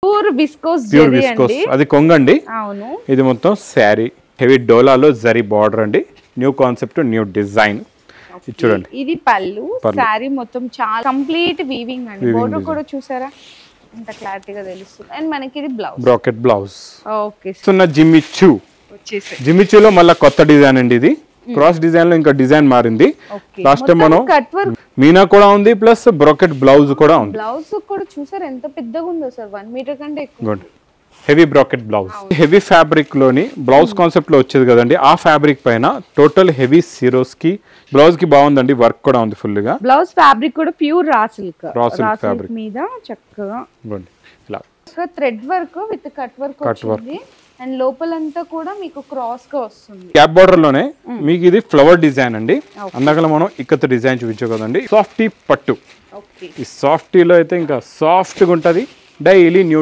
Pure viscose zari అండి. అది కొంగండి. అవును. ఇది మొత్తం శారీ హెవీ డోలాలో జరీ బార్డర్ అండి. New concept, new design. చూడండి, ఇది పళ్ళు. శారీ మొత్తం చాలా కంప్లీట్ వీవింగ్ అండి. బోర్డర్ కూడా చూసారా ఎంత క్లారిటీగా తెలుస్తుంది. అండ్ మనకి ఇది blouse, bracket blouse. Okay. Jimmy Choo వచ్చేసి జిమ్మిచూలో మళ్ళీ కొత్త డిజైన్ అండి. ఇది క్రాస్ డిజైన్ లో ఇంకా డిజైన్ మారింది. లాస్ట్ టైం మనం కట్ వర్క్ మీనా కూడా ఉంది, ప్లస్ బ్రాకెట్ బ్లౌజ్ కూడా ఉంది. బ్లౌజ్ కూడా చూసారు ఎంత పెద్దగా ఉందో సార్, 1 మీటర్ కంటే ఎక్కువ. Heavy bracket blouse, heavy fabric లోని బ్లౌజ్ కాన్సెప్ట్ లో వచ్చేది కదండి. ఆ ఫ్యాబ్రిక్ పైన టోటల్ హెవీ సిరోస్ కి బ్లౌజ్ కి బాగుందండి. వర్క్ కూడా ఉంది ఫుల్ గా. బ్లౌజ్ ఫ్యాబ్రిక్ కూడా ప్యూర్ రా సిల్క్ ఫ్యాబ్రిక్ మీద చక్కగా ఇలా thread work with cut work వచ్చింది. అండ్ లోపలంతా కూడా మీకు క్రాస్ గా వస్తుంది. క్యాప్ బార్డర్ లోనే మీకు ఇది ఫ్లవర్ డిజైన్ అండి. అందాక మనం ఇక్కత డిజైన్ చూపించాం కదండి. సాఫ్టీ పట్టు. ఈ సాఫ్టీలో అయితే ఇంకా సాఫ్ట్ గా ఉంటది. Daily new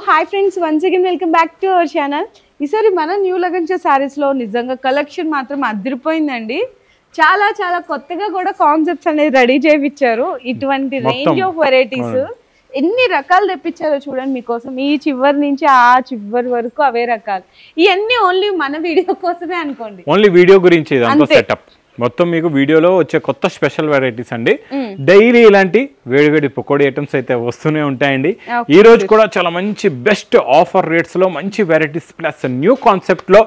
hi friends, once again welcome back to our channel. ఈసారి మన న్యూ లగంచ సారీస్ లో నిజంగా కలెక్షన్ మాత్రం అదిరిపోయిందండి. చాలా చాలా కొత్తగా కూడా కాన్సెప్ట్స్ అనేది రెడీ చేయించారు. ఇటువంటి రేంజ్ ఆఫ్ వెరైటీస్ ఎన్ని రకాలు తెప్పించారో చూడండి మీకోసం. ఈ చివరి నుంచి ఆ చివరి వరకు అవే రకాలు. ఇవన్నీ ఓన్లీ మన వీడియో కోసమే అనుకోండి. ఓన్లీ వీడియో గురించి సెటప్ మొత్తం మీకు వీడియోలో వచ్చే కొత్త స్పెషల్ వెరైటీస్ అండి. డైలీ ఇలాంటి వేడివేడి పకోడీ ఐటమ్స్ అయితే వస్తూనే ఉంటాయండి. ఈ రోజు కూడా చాలా మంచి బెస్ట్ ఆఫర్ రేట్స్ లో మంచి వెరైటీస్ ప్లస్ న్యూ కాన్సెప్ట్ లో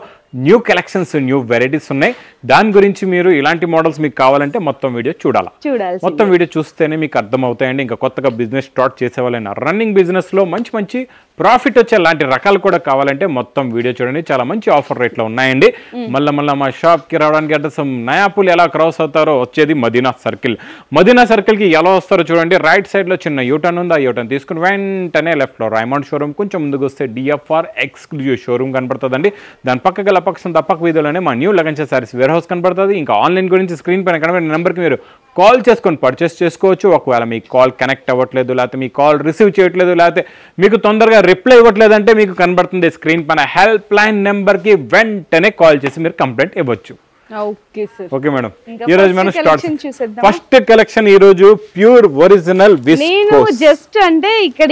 న్యూ కలెక్షన్స్, న్యూ వెరైటీస్ ఉన్నాయి. దాని గురించి మీరు ఇలాంటి మోడల్స్ మీకు కావాలంటే మొత్తం వీడియో చూడాలి. మొత్తం వీడియో చూస్తేనే మీకు అర్థం అవుతాయండి. ఇంకా కొత్తగా బిజినెస్ స్టార్ట్ చేసే వాళ్ళైనా, రన్నింగ్ బిజినెస్ లో మంచి మంచి ప్రాఫిట్ వచ్చే లాంటి రకాలు కూడా కావాలంటే మొత్తం వీడియో చూడండి. చాలా మంచి ఆఫర్ రేట్లో ఉన్నాయండి. మళ్ళీ మా షాప్ కి రావడానికి అడ్రస్ నయాపూల్ ఎలా క్రాస్ అవుతారో వచ్చేది మదీనా సర్కిల్. మదీనా సర్కిల్ కి ఎలా వస్తారో చూడండి. రైట్ సైడ్ లో చిన్న యూటర్న్ ఉంది. ఆ యూటర్న్ తీసుకుని వెంటనే లెఫ్ట్ లో రైమండ్ షోరూమ్, కొంచెం ముందుకు వస్తే డిఎఫ్ఆర్ ఎక్స్క్లూజివ్ షోరూమ్ కనబడుతుందండి. దాని పక్కకి తప్పక వీధిలోనే మా న్యూ లగంచ సారీస్ వేర్ హౌస్ కనబడుతుంది. ఇంకా ఆన్లైన్ గురించి స్క్రీన్ పైన కనబడే నెంబర్కి మీరు కాల్ చేసుకొని పర్చేస్ చేసుకోవచ్చు. ఒకవేళ మీ కాల్ కనెక్ట్ అవ్వట్లేదు, లేకపోతే మీ కాల్ రిసీవ్ చేయట్లేదు, లేకపోతే మీకు తొందరగా రిప్లై ఇవ్వట్లేదు అంటే మీకు కనబడుతుంది స్క్రీన్ పైన హెల్ప్ లైన్ నెంబర్కి వెంటనే కాల్ చేసి మీరు కంప్లైంట్ ఇవ్వచ్చు. ఓకే మేడం, ఈ రోజు మనం స్టార్ట్ ఫస్ట్ కలెక్షన్. ఈ రోజు ప్యూర్ ఒరిజినల్ విస్కోస్. జస్ట్ అంటే ఇక్కడ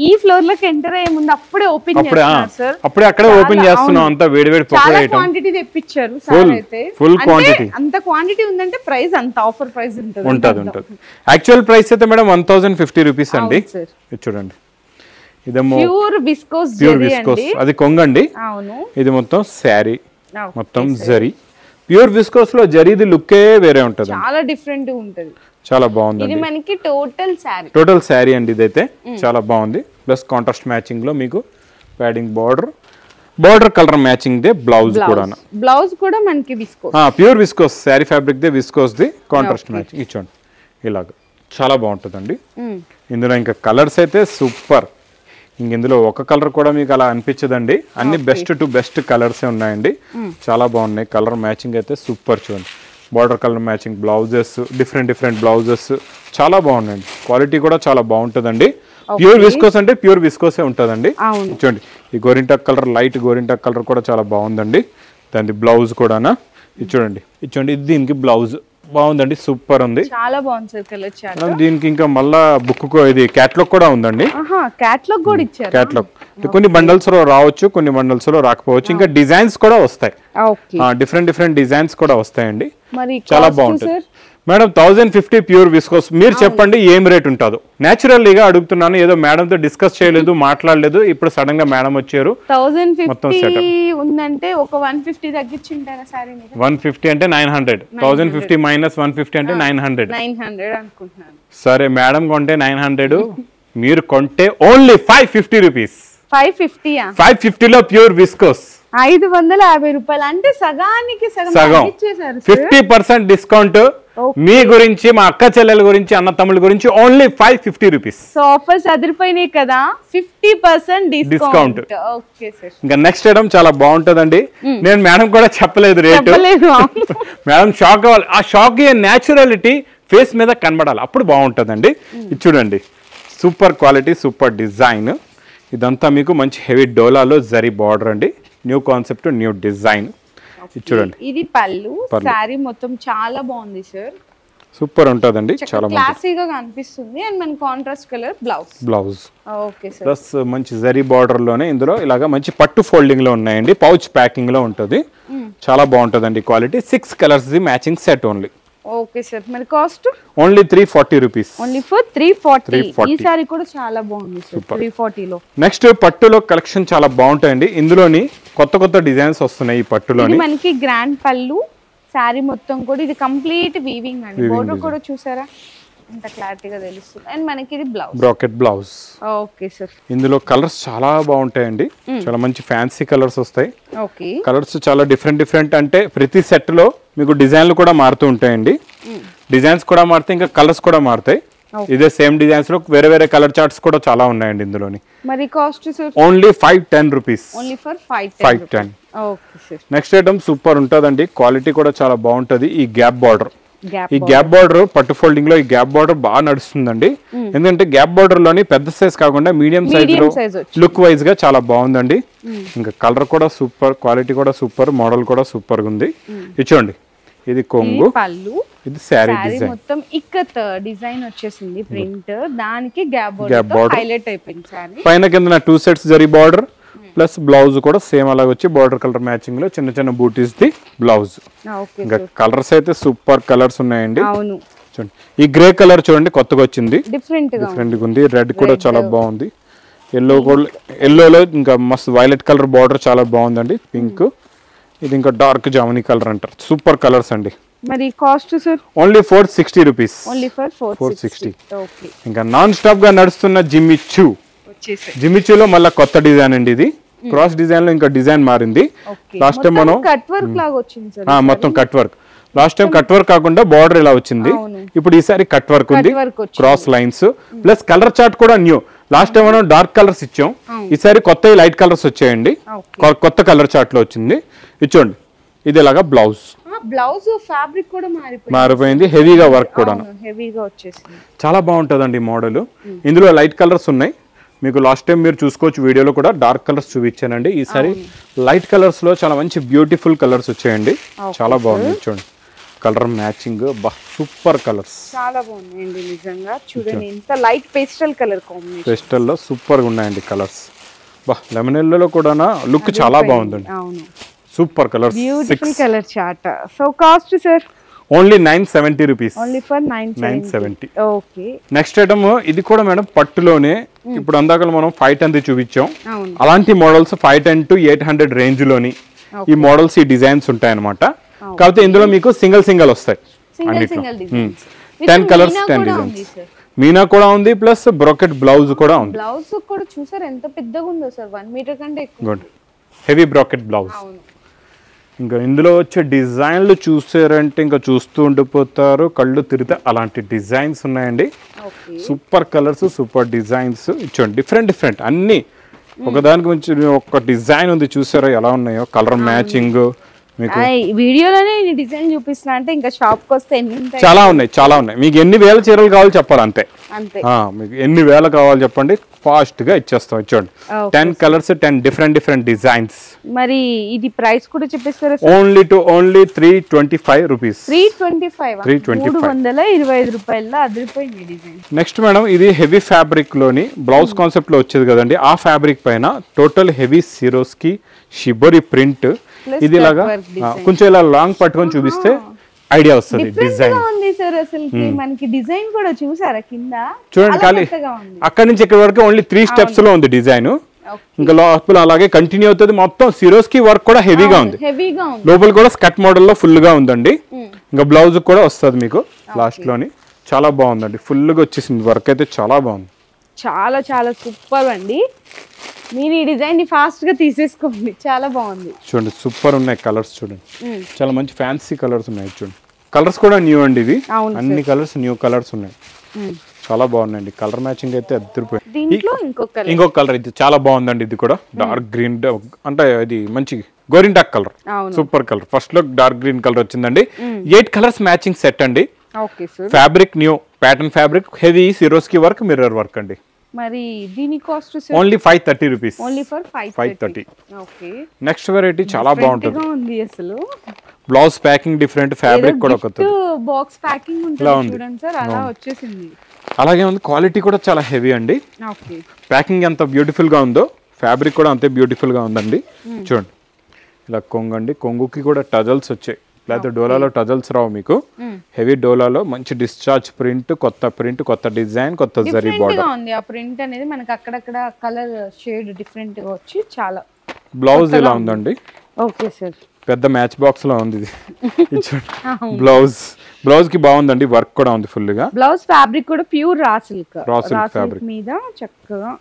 ఈ ఫ్లోర్ లోకి ఎంటర్ అయ్యే ముందు అప్పుడే ఓపెన్ చేస్తున్నారు సార్. అప్పుడే అక్కడే ఓపెన్ చేస్తున్నాం. అంతా వేడివేడి పకోడీ ఐటమ్. క్వాంటిటీ తెప్పించారు సార్. అయితే ఫుల్ క్వాంటిటీ. అంత క్వాంటిటీ ఉందంటే ప్రైస్ అంత ఆఫర్ ప్రైస్ ఉంటుంది. యాక్చువల్ ప్రైస్ అయితే మేడం 1050 రూపీస్ అండి. ఇది చూడండి, ఇదేమో ప్యూర్ విస్కోస్ జరీ అండి. అది కొంగండి. అవును. ఇది మొత్తం శారీ మొత్తం జరీ. ప్యూర్ విస్కోస్ లో జరీది లుక్కే వేరే ఉంటది. చాలా డిఫరెంట్ ఉంటది. చాలా బాగుంది. ఇది మనకి టోటల్ శారీ అండి. ఇదైతే చాలా బాగుంది. ప్లస్ కాంట్రాస్ట్ మ్యాచింగ్ లో మీకు ప్యాడింగ్ బార్డర్ కలర్ మ్యాచింగ్ దే బ్లౌజ్ కూడా మనకి viscose, pure viscose sari fabric దే విస్కోస్ ది కాంట్రాస్ట్ మ్యాచింగ్ ఇచ్చోండి. ఇలాగ చాలా బాగుంటుందండి. ఇందులో ఇంకా కలర్స్ అయితే సూపర్. ఇందులో ఒక కలర్ కూడా మీకు అలా అనిపించదండి. అన్ని బెస్ట్ టు బెస్ట్ కలర్సే ఉన్నాయండి. చాలా బాగున్నాయి. కలర్ మ్యాచింగ్ అయితే సూపర్. చూడండి, border colour matching blouses, different blouses చాలా బాగున్నాయండి. క్వాలిటీ కూడా చాలా బాగుంటుందండి. ప్యూర్ విస్కోస్ అంటే ప్యూర్ విస్కోసే ఉంటుందండి. చూడండి, ఈ గోరింటాక్ కలర్, లైట్ గోరింటాక్ కలర్ కూడా చాలా బాగుందండి. దాని బ్లౌజ్ కూడానా ఇది చూడండి. ఇది దీనికి బ్లౌజ్ బాగుందండి. సూపర్ ఉంది. చాలా బాగుంది సార్ కలెక్షన్. దీనికి ఇంకా మళ్ళా బుక్ ఇది క్యాటలాగ్ కూడా ఉందండి. క్యాటలాగ్ కూడా ఇచ్చారు. క్యాటలాగ్ కొన్ని బండల్స్ లో రావచ్చు, కొన్ని బండల్స్ లో రాకపోవచ్చు. ఇంకా డిజైన్స్ కూడా వస్తాయి. డిఫరెంట్ డిజైన్స్ కూడా వస్తాయండి. చాలా బాగుంటుంది మేడం. 1050 pure viscose. మీరు చెప్పండి ఏం రేట్ ఉంటుందో. న్యాచురల్లీగా అడుగుతున్నాను. ఏదో మేడం తో డిస్కస్ చేయలేదు, మాట్లాడలేదు. ఇప్పుడు సడన్ గా మేడం వచ్చారు. 1050 ఉందంటే ఒక 150 తగ్గించుంటారా సారీ మీద? 150 అంటే 900. 1050 మైనస్ 150 అంటే 900 అనుకుంటున్నాను. సరే, మేడం కొంటే 900, మీరు కొంటే ఓన్లీ 550 రూపీస్. 550 లో ప్యూర్ విస్కోస్ 550 రూపాయలు అంటే సగానికి సగం 50% డిస్కౌంట్. మీ గురించి, మా అక్క చెల్లెల గురించి, అన్న తమ్ముళ్ళ గురించి ఓన్లీ 550 రూపీస్. సో ఆఫర్స్ అదిరిపోయినాయి కదా. 50% డిస్కౌంట్. Okay sir. ఇంకా నెక్స్ట్ ఐటమ్ చాలా బాగుంటదండి. నేను మేడం కూడా చెప్పలేదు రేటు. మేడం షాక్ అవ్వాలి. ఆ షాక్ న్యాచురాలిటీ ఫేస్ మీద కనబడాలి, అప్పుడు బాగుంటుందండి. ఇది చూడండి, సూపర్ క్వాలిటీ, సూపర్ డిజైన్. ఇదంతా మీకు మంచి హెవీ డోలాలో జరీ బార్డర్ అండి. New concept, new design. ఇది చూడండి, ఇది పళ్ళు. సారీ మొత్తం చాలా బాగుంది సార్, సూపర్ ఉంటదండి, చాలా క్లాసీగా కనిపిస్తుంది. అండ్ మన contrast colour blouse. Okay sir. Plus మంచి జరీ బార్డర్ లోనే ఇందులో ఇలాగా మంచి పట్టు ఫోల్డింగ్ లో ఉన్నాయండి, పౌచ్ ప్యాకింగ్ లో ఉంటది, చాలా బాగుంటదండి క్వాలిటీ. 6 కలర్స్ ది matching set only. Okay sir. మరి cost only 340 rupees. Only for 340. ఈ సారీ కూడా చాలా బాగుంది సార్ 340 లో. నెక్స్ట్ పట్టులో కలెక్షన్ చాలా బాగుంటాయండి, ఇందులోని కొత్త డిజైన్స్ వస్తున్నాయి ఈ పట్టులోని. మనకి గ్రాండ్ పళ్ళు, సారీ మొత్తం కూడా ఇది కంప్లీట్ వీవింగ్ అండి. బోర్డర్ కూడా చూసారా ఎంత క్లారిటీగా తెలుస్తుంది. అండ్ మనకి ఇది బ్రాకెట్ బ్లౌజ్. Okay sir. ఇందులో కలర్స్ చాలా బాగుంటాయండి, చాలా మంచి ఫ్యాన్సీ కలర్స్ వస్తాయి. ఓకే. కలర్స్ చాలా డిఫరెంట్ అంటే ప్రతి సెట్ లో మీకు డిజైన్లు కూడా మారుతూ ఉంటాయండి, డిజైన్స్ కూడా మారుతాయి, ఇంకా కలర్స్ కూడా మారుతాయి. ఇదే సేమ్ డిజైన్స్ లో వేరే కలర్ చార్ట్స్ కూడా చాలా ఉన్నాయండి ఇందులోని. మరి cost sir only 510 rupees. Only for 510. Okay sir. Next item super ఉంటదండి, క్వాలిటీ కూడా చాలా బాగుంటది. ఈ గ్యాప్ బార్డర్, ఈ గ్యాప్ బార్డర్ పట్టు ఫోల్డింగ్ లో ఈ గ్యాప్ బార్డర్ బాగా నడుస్తుందండి. ఎందుకంటే గ్యాప్ బార్డర్ లోని పెద్ద సైజ్ కాకుండా మీడియం సైజ్ లో లుక్ వైజ్ గా చాలా బాగుందండి. ఇంకా కలర్ కూడా సూపర్, క్వాలిటీ కూడా సూపర్, మోడల్ కూడా సూపర్ గా ఉంది. ఇచ్చోండి, ఇది కొంగు పళ్ళు, ఇది సారీ డిజైన్ మొత్తం ఇక్కత్ డిజైన్ వచ్చేసింది ప్రింట్, దానికి గ్యాప్ బార్డర్ హైలైట్ అయిపోయింది సారీ. పైన కింద 2 sets zari border plus blouse కూడా సేమ్ అలాగ వచ్చి బార్డర్ కలర్ మ్యాచింగ్ లో చిన్న బూటీస్ ది బ్లౌజ్. ఇంకా కలర్స్ అయితే సూపర్ కలర్స్ ఉన్నాయండి. అవును, చూడండి ఈ గ్రే కలర్ చూడండి కొత్తగా వచ్చింది, డిఫరెంట్ గా ఉంది. రెడ్ కూడా చాలా బాగుంది, ఎల్లోలో ఇంకా మస్తు వైలెట్ కలర్ బార్డర్ చాలా బాగుందండి. పింక్, ఇది ఇంకా డార్క్ జామునీ కలర్ అంటారు, సూపర్ కలర్స్ అండి. మరి cost sir only 460 rupees. Only for 460. Okay. ఇంకా నాన్ స్టాప్ గా నడుస్తున్న జిమ్మిచూ లో మళ్ళీ కొత్త డిజైన్ అండి, ఇది క్రాస్ డిజైన్ లో ఇంకా డిజైన్ మారింది. లాస్ట్ టైం మనం కట్ వర్క్ లాగా వచ్చింది సార్, మొత్తం cut work. Last time cut work కాకుండా బార్డర్ ఇలా వచ్చింది, ఇప్పుడు ఈసారి కట్ వర్క్ ఉంది, cross lines plus colour chart కూడా న్యూ. లాస్ట్ టైం మనం డార్క్ కలర్స్ ఇచ్చాం, ఈసారి కొత్త లైట్ కలర్స్ వచ్చాయండి, కొత్త కలర్ చార్ట్ లో వచ్చింది. ఇచ్చోండి, ఇది ఇలాగా బ్లౌజ్ ఫ్యాబ్రిక్ కూడా మారిపోయింది, హెవీగా వర్క్ కూడా హెవీగా వచ్చేసింది, చాలా బాగుంటదండి మోడల్. ఇందులో లైట్ కలర్స్ ఉన్నాయి, మీకు లాస్ట్ టైం మీరు చూసుకోవచ్చు వీడియోలో కూడా డార్క్ కలర్స్ చూపించానండి. ఈసారి లైట్ కలర్స్ లో చాలా మంచి బ్యూటిఫుల్ కలర్స్ వచ్చాయండి, చాలా బాగుంది. చూడండి కలర్ మ్యాచింగ్, సూపర్ కలర్స్, చాలా బాగున్నాయండి నిజంగా. చూడండి ఎంత light pastel colour combination, pastel లో సూపర్ గా ఉన్నాయండి కలర్స్. లెమన్ ఎల్లో కూడా లుక్ చాలా బాగుందండి, super colours, beautiful colour chart. So cost sir only 970 rupees. Only for 970. Okay. Next item ఇది కూడా మేడం పట్టులోనే, ఇప్పుడు అందాక మనం 510 చూపించాం, అలాంటి మోడల్స్ 510 to 800 రేంజ్ లోని ఈ మోడల్స్, ఈ డిజైన్స్ ఉంటాయి అన్నమాట. కాకపోతే ఇందులో మీకు సింగిల్ వస్తాయి అన్నిట్లో. 10 కలర్స్ 10 డిజైన్స్. మీనా కూడా ఉంది, ప్లస్ బ్రోకెట్ బ్లౌజ్ కూడా ఉంది. బ్లౌజ్ కూడా చూసారు ఎంత పెద్దగా ఉందో సార్, 1 మీటర్ కంటే ఎక్కువ. Heavy brocade blouse. ఇంకా ఇందులో వచ్చే డిజైన్లు చూసారంటే ఇంకా చూస్తూ ఉండిపోతారు, కళ్ళు తిరిగితే అలాంటి డిజైన్స్ ఉన్నాయండి. Super colours, super designs. ఇచ్చోండి డిఫరెంట్ అన్ని, ఒకదానికి మించి ఒక డిజైన్ ఉంది, చూసారా ఎలా ఉన్నాయో, కలర్ మ్యాచింగ్. మీకు వీడియోలోనే డిజైన్ చూపిస్తున్నా అంటే ఇంకా షాప్ కి వస్తే చాలా ఉన్నాయి. మీకు ఎన్ని వేల చీరలు కావాలి చెప్పాలి అంతే, మీకు ఎన్ని వేల కావాలి చెప్పండి, ఫాస్ట్ గా ఇచ్చేస్తాం. ఇచ్చోండి 10 కలర్స్, 10 డిఫరెంట్ డిజైన్స్. మరి ఇది ప్రైస్ కూడా చెప్పేస్తారా? Only 325 rupees. 325 రూపాయల్లో అదిరిపోయింది డిజైన్. నెక్స్ట్ మేడం ఇది హెవీ ఫ్యాబ్రిక్ లోని బ్లౌజ్ కాన్సెప్ట్ లో వచ్చేది కదండి, ఆ ఫ్యాబ్రిక్ పైన total heavy Swarovski shibori print. ఇది ఇలాగా కొంచెం ఇలా లాంగ్ పట్టుకొని చూపిస్తే ఐడియా వస్తుంది డిజైన్. మనకి డిజైన్ కూడా చూసారా కింద, చూడండి ఖాళీ అక్కడి నుంచి ఇక్కడ వరకు ఓన్లీ 3 స్టెప్స్ లో ఉంది డిజైన్. ఇంకా లోపల అలాగే కంటిన్యూ అవుతుంది. మొత్తం సిరోస్కి వర్క్ కూడా హెవీగా ఉంది, లోపల కూడా స్కర్ట్ మోడల్ లో ఫుల్ గా ఉందండి. ఇంకా బ్లౌజ్ కూడా వస్తుంది మీకు లాస్ట్ లోని, చాలా బాగుందండి, ఫుల్ గా వచ్చేసింది వర్క్ అయితే, చాలా బాగుంది, చాలా సూపర్ అండి. మీరు ఈ డిజైన్ ని ఫాస్ట్ గా తీసేసుకోండి, చాలా బాగుంది. చూడండి సూపర్ ఉన్నాయి కలర్స్, చూడండి చాలా మంచి ఫ్యాన్సీ కలర్స్ ఉన్నాయి. చూడండి కలర్స్ కూడా న్యూ అండి, ఇవి అన్ని కలర్స్ న్యూ కలర్స్ ఉన్నాయి, చాలా బాగున్నాయండి. కలర్ మ్యాచింగ్ అయితే అద్దరిపోయింది. ఇంకొక కలర్ ఇది చాలా బాగుందండి, ఇది కూడా డార్క్ గ్రీన్, అంటే ఇది మంచి గోరింటాక్ కలర్, సూపర్ కలర్. ఫస్ట్ లో డార్క్ గ్రీన్ కలర్ వచ్చిందండి. 8 కలర్స్ మ్యాచింగ్ సెట్ అండి. Fabric new pattern fabric, heavy Swarovski work, mirror work అండి. మరి దీని cost only 530 rupees. Only for 530. Okay. Next variety చాలా బాగుంటుంది. ఉంది అసలు. బ్లౌజ్ ప్యాకింగ్ డిఫరెంట్, ఫ్యాబ్రిక్ కూడా కొత్తది. బాక్స్ ప్యాకింగ్ ఉంటుంది చూడండి సార్, అలా వచ్చేసింది. అలాగే ఉంది, క్వాలిటీ కూడా చాలా హెవీ అండి. ఓకే. ప్యాకింగ్ ఎంత బ్యూటిఫుల్ గా ఉందో ఫ్యాబ్రిక్ కూడా అంతే బ్యూటిఫుల్ గా ఉందండి. చూడండి ఇలా కొంగండి, కొంగుకి కూడా టజల్స్ వచ్చాయి, లేకపోతే డోలాలో టజల్స్ రావు మీకు. హెవీ డోలాలో మంచి డిశ్చార్జ్ ప్రింట్, కొత్త డిజైన్, కొత్త జరీ బార్డర్ ఉంది. ఆ ప్రింట్ అనేది మనకి అక్కడక్కడ కలర్ షేడ్ డిఫరెంట్ గా వచ్చి చాలా. బ్లౌజ్ ఇలా ఉందండి. Okay sir. పెద్ద మ్యాచ్ బాక్స్ లో ఉంది ఇది. బ్లౌజ్ కి బాగుందండి, వర్క్ కూడా ఉంది ఫుల్ గా. బ్లౌజ్ ఫ్యాబ్రిక్ కూడా ప్యూర్ రా సిల్క్ ఫ్యాబ్రిక్ మీద చక్కగా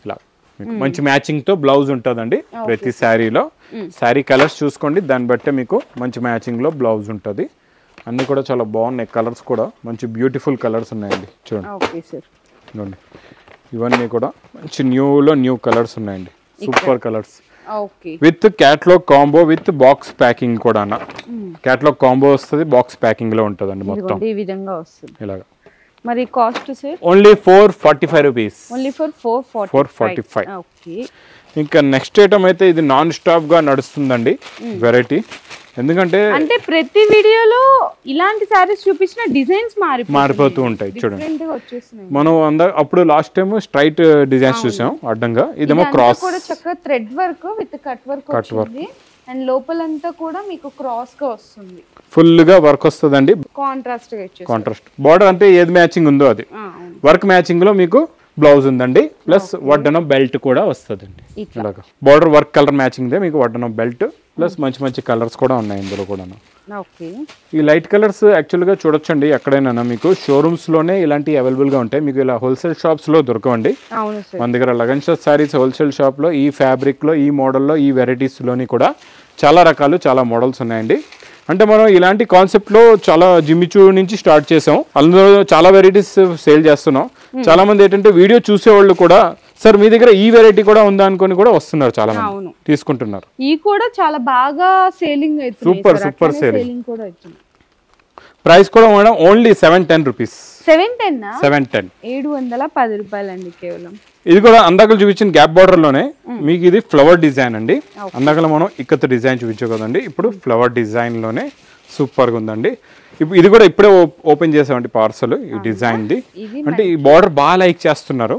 ఇలా మంచి మ్యాచింగ్ తో బ్లౌజ్ ఉంటుందండి ప్రతి శారీలో. శారీ కలర్స్ చూసుకోండి, దాన్ని బట్టే మీకు మంచి మ్యాచింగ్ లో బ్లౌజ్ ఉంటుంది. అన్ని కూడా చాలా బాగున్నాయి, కలర్స్ కూడా మంచి బ్యూటిఫుల్ కలర్స్ ఉన్నాయండి. చూడండి ఇవన్నీ కూడా మంచి న్యూ కలర్స్ ఉన్నాయండి, super colours. With catalogue combo with box packing కూడా. క్యాటలాగ్ కాంబో వస్తుంది, బాక్స్ ప్యాకింగ్ లో ఉంటుందండి మొత్తం ఈ విధంగా వస్తుంది. ఇలాగా. మరి cost sir only 445 rupees. Only for 445. Okay. ఇంకా నెక్స్ట్ ఐటమ్ అయితే ఇది నాన్ స్టాప్ గా నడుస్తుందండి వెరైటీ. ఎందుకంటే అంటే ప్రతి వీడియోలో ఇలాంటి సారీస్ చూపించిన డిజైన్స్ మారిపోతూ ఉంటాయి. చూడండి మనం అప్పుడు లాస్ట్ టైం స్ట్రైట్ డిజైన్స్ చూసాం అడ్డంగా, ఇదేమో క్రాస్ కూడా చక్కగా thread work with cut work and లోపలంతా కూడా మీకు క్రాస్ గా వస్తుంది, ఫుల్ గా వర్క్ వస్తుందండి. కాంట్రాస్ట్ బార్డర్ అంటే ఏది మ్యాచింగ్ ఉందో అది వర్క్ మ్యాచింగ్ లో మీకు బ్లౌజ్ ఉందండి. ప్లస్ వడ్డనం బెల్ట్ కూడా వస్తుందండి. ఇలాగా border work colour matching they మీకు వడ్డనం బెల్ట్ ప్లస్ మంచి కలర్స్ కూడా ఉన్నాయి ఇందులో కూడా. ఈ లైట్ కలర్స్ యాక్చువల్ గా చూడొచ్చండి ఎక్కడైనా, మీకు షోరూమ్స్ లోనే ఇలాంటి అవైలబుల్ గా ఉంటాయి, మీకు ఇలా హోల్సేల్ షాప్స్ లో దొరకవండి. మన దగ్గర లగన్ సారీస్ హోల్సేల్ షాప్ లో ఈ ఫ్యాబ్రిక్ లో, ఈ మోడల్లో, ఈ వెరైటీస్ లోని కూడా చాలా రకాలు, చాలా మోడల్స్ ఉన్నాయండి. అంటే మనం ఇలాంటి కాన్సెప్ట్ లో చాలా జిమ్మిచూ నుంచి స్టార్ట్ చేసాం, అందులో చాలా వెరైటీస్ సేల్ చేస్తున్నాం. చాలా మంది ఏంటంటే వీడియో చూసేవాళ్ళు కూడా సార్ మీ దగ్గర ఈ వెరైటీ కూడా ఉందా అనుకొని కూడా వస్తున్నారు, చాలా మంది తీసుకుంటున్నారు. ఈ కూడా చాలా బాగా సేలింగ్ అవుతుంది, సూపర్ సేలింగ్ కూడా అవుతుంది. ప్రైస్ కూడా మేడం ఓన్లీ 710 రూపీస్. 710 రూపాయలండి కేవలం. ఇది కూడా అందాకలు చూపించిన గ్యాప్ బార్డర్ లోనే మీకు ఇది ఫ్లవర్ డిజైన్ అండి. అందాకలు మనం ఇక్కత డిజైన్ చూపించాం కదండి, ఇప్పుడు ఫ్లవర్ డిజైన్ లోనే సూపర్ గా ఉందండి. ఇప్పుడు ఇది కూడా ఇప్పుడే ఓపెన్ చేసామండి పార్సల్ ఈ డిజైన్ ది. అంటే ఈ బార్డర్ బాగా లైక్ చేస్తున్నారు,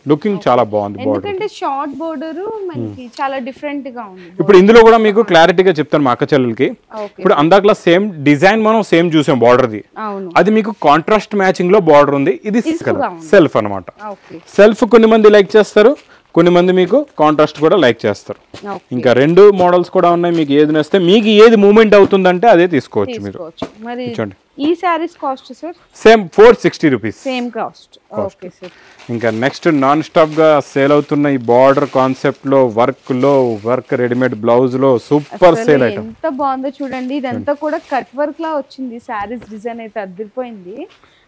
లుకింగ్ చాలా బాగుంది. ఎందుకంటే షార్ట్ బోర్డర్ మనకి చాలా డిఫరెంట్ గా ఉంది. ఇప్పుడు ఇందులో కూడా మీకు క్లారిటీగా చెప్తాను మా అక్క చెల్లెలకి. ఇప్పుడు అందాకలా సేమ్ డిజైన్ మనం సేమ్ చూసాం బార్డర్ ది, అది మీకు కాంట్రాస్ట్ మ్యాచింగ్ లో బార్డర్ ఉంది. ఇది సెల్ఫ్ అన్నమాట. సెల్ఫ్ కొన్ని మంది లైక్ చేస్తారు, కొన్ని మంది మీకు కాంట్రాస్ట్ కూడా లైక్ చేస్తారు. ఇంకా రెండు మోడల్స్ కూడా ఉన్నాయి, మీకు ఏది నచ్చితే, మీకు ఏది మూవ్మెంట్ అవుతుందంటే అదే తీసుకోవచ్చు మీరు. ఈ saris cost sir same 460 rupees. Same cost. Okay sir. ఇంకా నెక్స్ట్ నాన్ స్టాప్ గా సేల్ అవుతున్న ఈ బార్డర్ కాన్సెప్ట్ లో వర్క్ రెడీమేడ్ బ్లౌజ్ లో సూపర్ సేల్ ఐటమ్. ఎంత బాగుందో చూడండి, ఇదంతా కూడా కట్ వర్క్ లా వచ్చింది. సారీస్ డిజైన్ అయితే అదిరిపోయింది.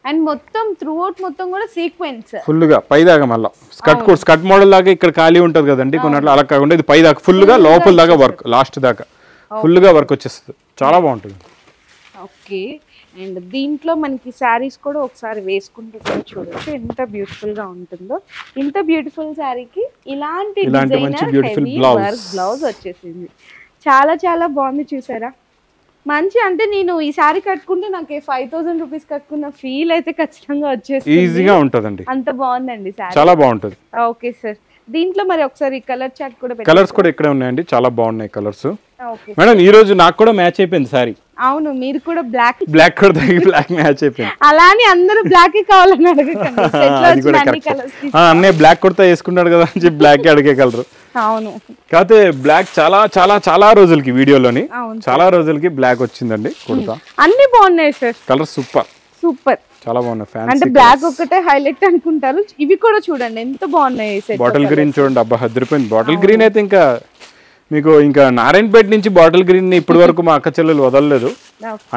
అండ్ మొత్తం త్రూ అవుట్ మొత్తం కూడా సీక్వెన్స్ ఫుల్ గా పైదాకా మళ్ళీ స్కర్ట్ మోడల్ లాగా ఇక్కడ ఖాళీ ఉంటది కదండి కొన్నట్లు, అలా కాకుండా ఇది పైదాకా ఫుల్ గా లోపల దాకా వర్క్, లాస్ట్ దాకా ఫుల్ గా వర్క్ వచ్చేస్తుంది, చాలా బాగుంటుంది. ఓకే. అండ్ దీంట్లో మనకి శారీస్ కూడా ఒకసారి వేసుకుంటే కూడా చూడొచ్చు ఎంత బ్యూటిఫుల్ గా ఉంటుందో. ఇంత బ్యూటిఫుల్ శారీకి ఇలాంటి బ్లౌజ్ వచ్చేసింది, చాలా చాలా బాగుంది. చూసారా, మంచి అంటే నేను ఈ శారీ కట్టుకుంటే నాకు 5000 రూపీస్ కట్టుకున్న ఫీల్ అయితే ఖచ్చితంగా వచ్చేస్తుంది, ఈజీగా ఉంటదండి. అంత బాగుందండి శారీ, చాలా బాగుంటుంది. Okay sir. దీంట్లో మరి ఒకసారి కలర్ చార్ట్ కూడా కలర్స్ కూడా ఇక్కడే ఉన్నాయండి, చాలా బాగున్నాయి కలర్స్. మేడం ఈ రోజు నాకు కూడా మ్యాచ్ అయిపోయింది సారీ. అవును, మీరు కూడా బ్లాక్ కూడా బ్లాక్ మ్యాచ్ అయిపోయింది. అలానే అందరూ బ్లాక్ కావాలని అడగకండి, అన్నయ్య బ్లాక్ కుర్తా వేసుకున్నాడు కదా అని చెప్పి బ్లాక్ అడిగే కలరు. అవును, కాకపోతే బ్లాక్ చాలా చాలా చాలా రోజులకి వీడియోలోని చాలా రోజులకి బ్లాక్ వచ్చిందండి కుర్తా. అన్ని బాగున్నాయి సార్, కలర్ సూపర్ చాలా బాగున్నాయి. అంటే బ్లాక్ ఒకటే హైలైట్ అనుకుంటారు, ఇవి కూడా చూడండి ఎంత బాగున్నాయి. బాటిల్ గ్రీన్ చూడండి, అబ్బా అదిరిపోయింది. బాటిల్ గ్రీన్ అయితే ఇంకా మీకు ఇంకా నారాయణపేట నుంచి బాటిల్ గ్రీన్ ఇప్పటి వరకు మా అక్క చెల్లెలు వదలలేదు,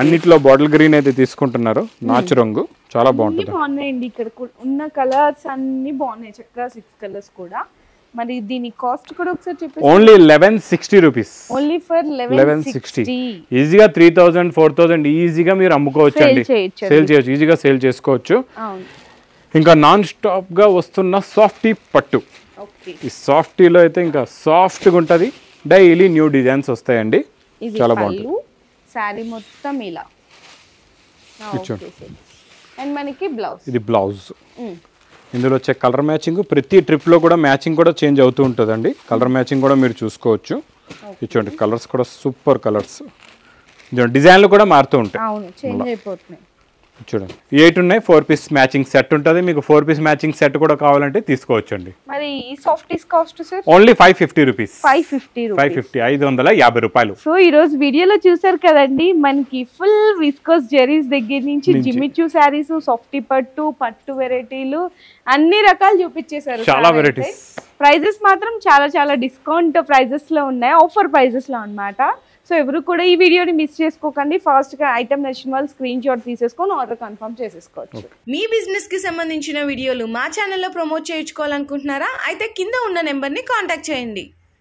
అన్నిట్లో బాటిల్ గ్రీన్ అయితే తీసుకుంటున్నారు. నాచు రంగు చాలా బాగుంటుంది. బాగున్నాయండి, ఇక్కడ ఉన్న కలర్స్ అన్ని బాగున్నాయి, చక్కగా 6 కలర్స్ కూడా. మరి దీని కాస్ట్ కూడా ఒకసారి చెప్పండి. Only 1160 rupees. Only for 1160. ఈజీగా 3000 4000 ఈజీగా మీరు అమ్ముకోవచ్చు అండి, సేల్ చేయొచ్చు, ఈజీగా సేల్ చేసుకోవచ్చు. ఇంకా నాన్ స్టాప్ గా వస్తున్న సాఫ్టీ పట్టు. ఈ సాఫ్టీలో అయితే ఇంకా సాఫ్ట్గా ఉంటుంది. డైలీ న్యూ డిజైన్స్ వస్తాయండి. చాలా బాగుంటుంది. సారీ మొత్తం ఇలా అండ్ మనకి బ్లౌజ్. ఇది బ్లౌజ్. ఇందులో వచ్చే కలర్ మ్యాచింగ్ ప్రతి ట్రిప్ లో కూడా మ్యాచింగ్ కూడా చేంజ్ అవుతూ ఉంటుందండి. కలర్ మ్యాచింగ్ కూడా మీరు చూసుకోవచ్చు. ఇటువంటి కలర్స్ కూడా సూపర్ కలర్స్. డిజైన్లు కూడా మారుతూ ఉంటాయి. అవును, చేంజ్ అయిపోతున్నాయి. చూడండి 8 ఉన్నాయి. 4 పీస్ మ్యాచింగ్ సెట్ ఉంటుంది. మీకు 4 పీస్ మ్యాచింగ్ సెట్ కూడా కావాలంటే తీసుకోవచ్చండి. మరి ఈ సాఫ్టీస్ కాస్ట్ సార్ ఓన్లీ 550 రూపీస్. 550 రూపాయలు. సో ఈ రోజు వీడియోలో చూసారు కదండి, మనకి ఫుల్ విస్కోస్ జెరీస్ దగ్గర నుంచి జిమ్మిచూ శారీస్, సాఫ్టీ పట్టు, పట్టు వెరైటీలు అన్ని రకాలు చూపించేశారు. చాలా వెరైటీస్. ప్రైజెస్ మాత్రం చాలా చాలా డిస్కౌంట్ ప్రైజెస్ లో ఉన్నాయి, ఆఫర్ ప్రైజెస్ లో అన్నమాట. సో ఎవరు కూడా ఈ వీడియోని మిస్ చేసుకోకండి. ఫాస్ట్ గా ఐటమ్ నచ్చిన వాళ్ళు స్క్రీన్ షాట్ తీసేసుకొని ఆర్డర్ కన్ఫర్మ్ చేసేసుకోవచ్చు. మీ బిజినెస్ కి సంబంధించిన వీడియోలు మా ఛానల్లో ప్రమోట్ చేయించుకోవాలనుకుంటున్నారా? అయితే కింద ఉన్న నెంబర్ ని కాంటాక్ట్ చేయండి.